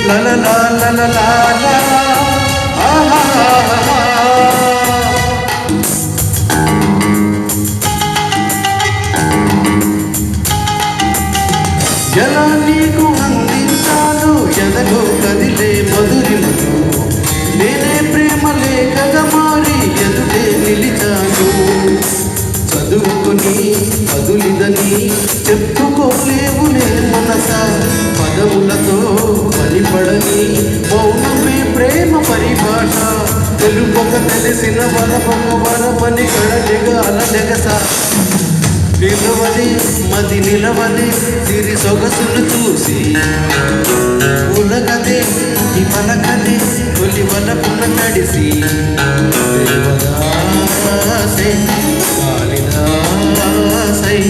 La la la la la la la, ah ha ha ha. ఎలా నీకు అందించాలో ఎదలో కదిలే మధురిమలు నేనే ప్రేమ లేఖగా మారి ఎదుటే నిలిచాను చదువుకుని వదులిదని చెప్పుకోలేవు నేను మనస పదవులతో బలిపడని మౌనమే ప్రేమ పరిభాష తెలుపొక తెలిసిన వరపొక వరమని కడలిగా అలనెగస నిలవని మది నిలవని సిరి సొగసులు చూసి ఉలగదే ఈ పలకదే తొలి వలపున నడిసి దేవదాసే